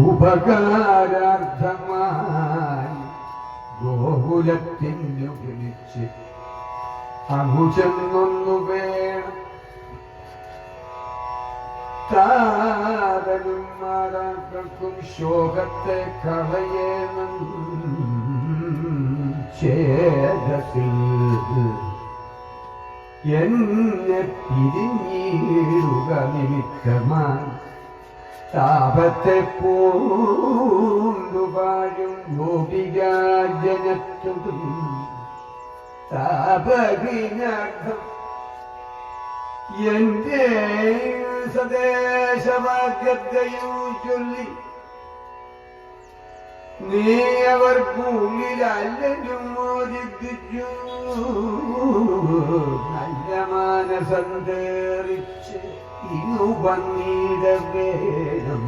ഉപകാരാർത്ഥമായി ഗോകുലത്തിനു വിളിച്ച് അങ്ങുചെന്നൊന്നു വേണം. താരനും മാതാക്കൾക്കും ശോകത്തെ കളയണം. ചേതസിൽ എന്നെ പിരിഞ്ഞിടുക നിമിത്തമായി താപത്തെ പൂണ്ടുപാഴും ഗോപികാജനത്തും താപകിനർത്ഥം എന്റെ സ്വദേശവാക്യത്തെയും ചൊല്ലി നീ അവർക്കുള്ളിൽ അല്ലലും മോചിപ്പിച്ചു. നല്ല മാനസം തേറിച്ച് ഇന്നു വന്നിട വേണം.